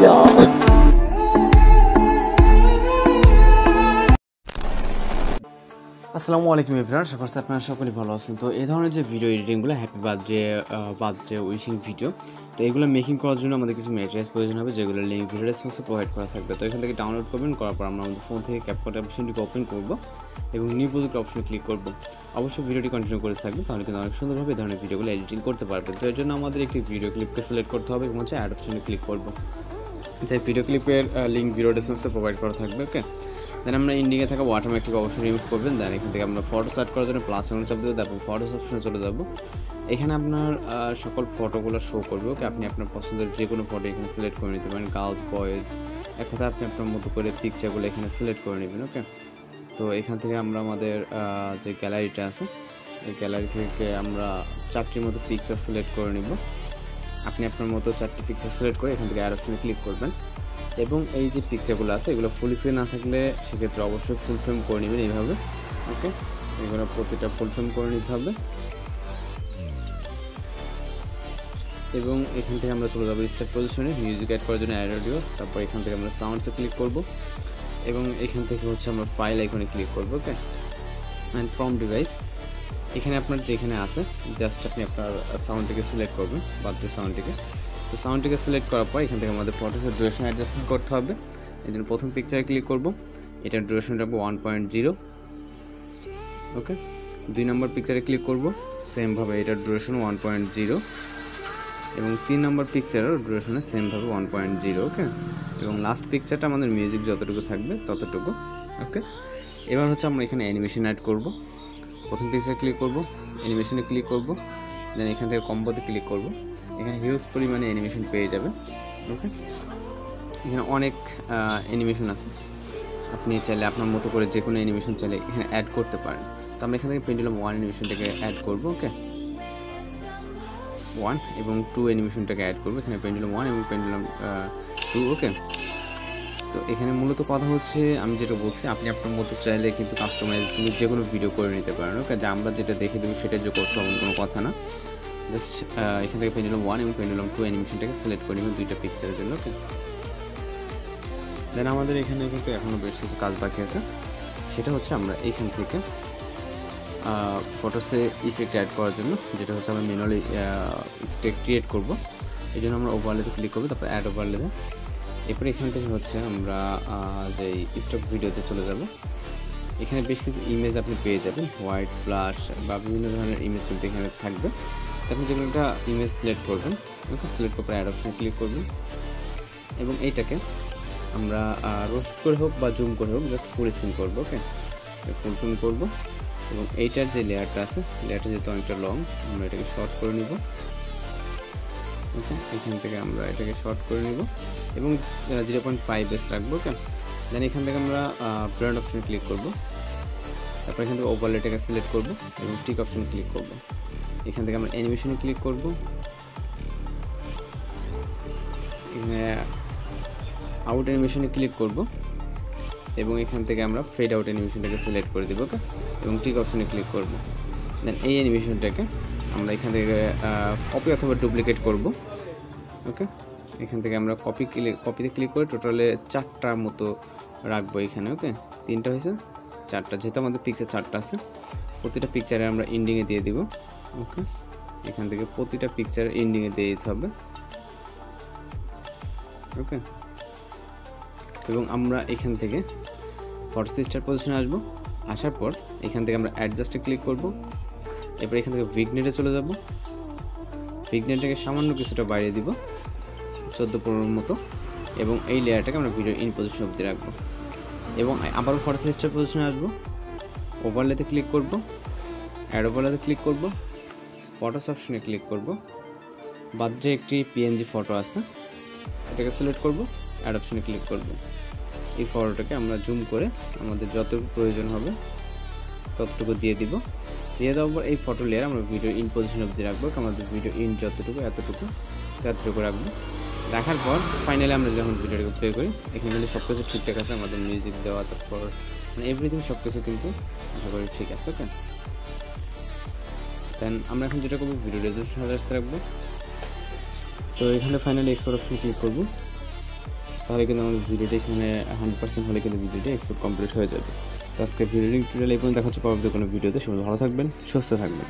y'all. আসসালামু আলাইকুম everyone, আশা করছি আপনারা সকলেই ভালো আছেন। তো এই ধরনের যে ভিডিও এডিটিংগুলো, হ্যাপি বার্থডে উইশিং ভিডিও, তো এগুলো মেকিং করার জন্য আমাদের কিছু ম্যাটেরিয়ালস প্রয়োজন হবে, যেগুলো লিঙ্ক ভিডিও ডেসক্রিপশনে প্রোভাইড করা থাকবে। তো এখান থেকে ডাউনলোড করবেন, করার পর আমরা আমাদের ফোন থেকে ক্যাপকাট অপশনটিকে ওপেন করব এবং নিউ প্রজেক্ট অপশনে ক্লিক করব। অবশ্যই ভিডিওটি কন্টিনিউ করে থাকবে, তাহলে কিন্তু অনেক সুন্দরভাবে এই ধরনের ভিডিওগুলো এডিটিং করতে পারবেন। তো এর জন্য আমাদের একটি ভিডিও ক্লিপকে সিলেক্ট করতে হবে এবং হচ্ছে অ্যাড অপশনে ক্লিক করব। যে ভিডিও ক্লিপের লিঙ্ক ভিডিও ডেসক্রিপশনে প্রোভাইড করা থাকবে। ওকে, দেন আমরা ইন্ডিংয়ে থাকা ওয়াটারমার্কটিকে অবশ্যই রিমুভ করবেন। দেন এখান থেকে আমরা ফটো সার্চ করার জন্য প্লাস এখানে চাপ দেবো, তারপর ফটোস অপশনে চলে যাব। এখানে আপনার সকল ফটোগুলো শো করবে। ওকে, আপনি আপনার পছন্দের যে কোনো ফটো এখানে সিলেক্ট করে নিতে পারেন, গার্লস বয়েজ, এক কথা আপনি আপনার মতো করে পিকচারগুলো এখানে সিলেক্ট করে নেবেন। ওকে, তো এখান থেকে আমরা আমাদের যে গ্যালারিটা আছে, এই গ্যালারি থেকে আমরা 4টির মতো পিকচার সিলেক্ট করে নিব। আপনি আপনার মতো 4টি পিকচার সিলেক্ট করে এখান থেকে অ্যাড অপশনে ক্লিক করবেন এবং এই যে পিকচারগুলো আছে এগুলো ফুল স্ক্রিন না থাকলে সেক্ষেত্রে অবশ্যই ফুল ফ্রেম করে নেবেন এইভাবে। ওকে, এগুলো প্রতিটা ফুল ফ্রেম করে নিতে হবে এবং এখান থেকে আমরা চলে যাবো স্টার্ট পজিশনে, মিউজিক অ্যাড করার জন্য অ্যাড অডিও, তারপর এখান থেকে আমরা সাউন্ডসে ক্লিক করব এবং এখান থেকে হচ্ছে আমরা ফাইল আইকনে ক্লিক করব। ওকে, অ্যান্ড ফ্রম ডিভাইস এখানে আপনার যেখানে আছে জাস্ট আপনি আপনার সাউন্ডটিকে সিলেক্ট করবেন, বার্থডে সাউন্ডটিকে। তো সাউন্ডটিকে সিলেক্ট করার পর এখান থেকে আমাদের ফটোসের ডিউরেশন অ্যাডজাস্টমেন্ট করতে হবে। এই জন্য প্রথম পিকচারে ক্লিক করব, এটার ডিউরেশন রাখবো 1.0। ওকে, 2 নম্বর পিকচারে ক্লিক করব, সেমভাবে এটার ডিউরেশন 1.0 এবং 3 নম্বর পিকচারের ডিউরেশনে সেমভাবে 1.0। ওকে, এবং লাস্ট পিকচারটা আমাদের মিউজিক যতটুকু থাকবে ততটুকু। ওকে, এবার হচ্ছে আমরা এখানে অ্যানিমেশন অ্যাড করব। প্রথম পিকচারে ক্লিক করব, অ্যানিমেশনে ক্লিক করব, দেন এখান থেকে কম্বোতে ক্লিক করব। এখানে হিউজ পরিমাণে অ্যানিমেশন পেয়ে যাবেন। ওকে, এখানে অনেক অ্যানিমেশন আছে, আপনি চাইলে আপনার মতো করে যে কোনো অ্যানিমেশন চাইলে এখানে অ্যাড করতে পারেন। তো আমরা এখান থেকে পেন্ডুলাম 1 অ্যানিমেশনটাকে অ্যাড করব। ওকে, 1 এবং 2 অ্যানিমেশনটাকে অ্যাড করব, এখানে পেন্ডুলাম 1 এবং পেন্ডুলাম 2। ওকে, তো এখানে মূলত কথা হচ্ছে আমি যেটা বলছি, আপনি আপনার মতো চাইলে কিন্তু কাস্টমাইজ যে কোনো ভিডিও করে নিতে পারেন। ওকে, যে আমরা যেটা দেখে দেবো সেটা যে করতে হবে কোনো কথা না, জাস্ট এখান থেকে পেন্ডুলাম 1 এবং পেন্ডুলাম 2 অ্যানিমেশনটাকে সিলেক্ট করে নেবেন দুইটা পিকচারের জন্য। ওকে, দেন আমাদের এখানে কিন্তু এখনও বেশ কিছু কাজ বাকি আছে, সেটা হচ্ছে আমরা এইখান থেকে ফটোসে ইফেক্ট অ্যাড করার জন্য, যেটা হচ্ছে আমরা ম্যানুয়ালি ইফেক্ট ক্রিয়েট করব। এই জন্য আমরা ওভারলেতে ক্লিক করবো, তারপর অ্যাড ওভারলেতে। এরপরে এখান থেকে হচ্ছে আমরা যে স্টক ভিডিওতে চলে যাব। এখানে বেশ কিছু ইমেজ আপনি পেয়ে যাবেন, হোয়াইট, ফ্ল্যাশ বা বিভিন্ন ধরনের ইমেজ কিন্তু এখানে থাকবে। আপনি যেগুলো একটা ইমেজ সিলেক্ট করবেন। ওকে, সিলেক্ট করার অ্যাড অপশনে ক্লিক করবেন এবং এইটাকে আমরা রোস্ট করে হোক বা জুম করে হোক জাস্ট ফুল স্ক্রিন করবো। ওকে, ফুল স্ক্রিন করবো এবং এইটার যে লেয়ারটা আছে, লেয়ারটা যেহেতু অনেকটা লং, আমরা এটাকে শর্ট করে নিব। ওকে, এখান থেকে আমরা এটাকে শর্ট করে নিব এবং 0.5s রাখবো। ওকে, দেন এখান থেকে আমরা ব্র্যান্ড অপশনে ক্লিক করব, তারপর এখান থেকে ওভারলেটাকে সিলেক্ট করব এবং টিক অপশনে ক্লিক করব। এখান থেকে আমরা অ্যানিমেশনে ক্লিক করব, এখানে আউট অ্যানিমেশনে ক্লিক করব এবং এখান থেকে আমরা ফেড আউট অ্যানিমেশনটাকে সিলেক্ট করে দেবো। ওকে, এবং টিক অপশনে ক্লিক করব। দেন এই অ্যানিমেশনটাকে আমরা এখান থেকে কপি অথবা ডুপ্লিকেট করব। ওকে, এখান থেকে আমরা কপিতে ক্লিক করে টোটালে 4টার মতো রাখবো এখানে। ওকে, 3টা হয়েছে, 4টা, যেহেতু আমাদের পিকচার 4টা আছে, প্রতিটা পিকচারে আমরা এন্ডিংয়ে দিয়ে দিব। ওকে, এখান থেকে প্রতিটা পিকচার এন্ডিংয়ে দিয়ে দিতে হবে। ওকে, এবং আমরা এখান থেকে ফটো স্টার্ট পজিশনে আসবো, আসার পর এখান থেকে আমরা অ্যাডজাস্টে ক্লিক করব। এরপর এখান থেকে ভিগনেটে চলে যাব, ভিগনেটটাকে সামান্য কিছুটা বাড়িয়ে দিব 14-15 মতো এবং এই লেয়ারটাকে আমরা ভিডিও ইন পজিশন অবধি রাখবো এবং আবারও ফটো স্টার্ট পজিশনে আসবো, ওভারলেতে ক্লিক করব, অ্যাড ওভারলেতে ক্লিক করব, ফটোস অপশনে ক্লিক করব, বার্থডে একটি পিএনজি ফটো আছে এটাকে সিলেক্ট করব, অ্যাড অপশনে ক্লিক করব। এই ফটোটাকে আমরা জুম করে আমাদের যতটুকু প্রয়োজন হবে ততটুকু দিয়ে দিব। দিয়ে দেওয়ার পর এই ফটো লেয়ার আমরা ভিডিও ইন পজিশন অবধি রাখবো, আমাদের ভিডিও ইন যতটুকু এতটুকু রাখবো। রাখার পর ফাইনালি আমরা যখন ভিডিওটাকে প্লে করি, এখানে কিন্তু সব কিছু ঠিকঠাক আছে, আমাদের মিউজিক দেওয়া, তারপর মানে এভরিথিং সব কিছু কিন্তু আশা করি ঠিক আছে। ওকে, দেন আমরা এখন যেটা করবো ভিডিও রেজুলেশন 1080 রাখবো। তো এখানে ফাইনালি এক্সপোর্ট অপশন ক্লিক করব, তাহলে কিন্তু আমাদের ভিডিওটি এখানে 100% হলে কিন্তু ভিডিওটি এক্সপোর্ট কমপ্লিট হয়ে যাবে। তো আজকে ভিডিও টিউটোরিয়াল এই পর্যন্ত দেখা হচ্ছে পরবর্তী কোনো ভিডিওতে। সবাই ভালো থাকবেন, সুস্থ থাকবেন।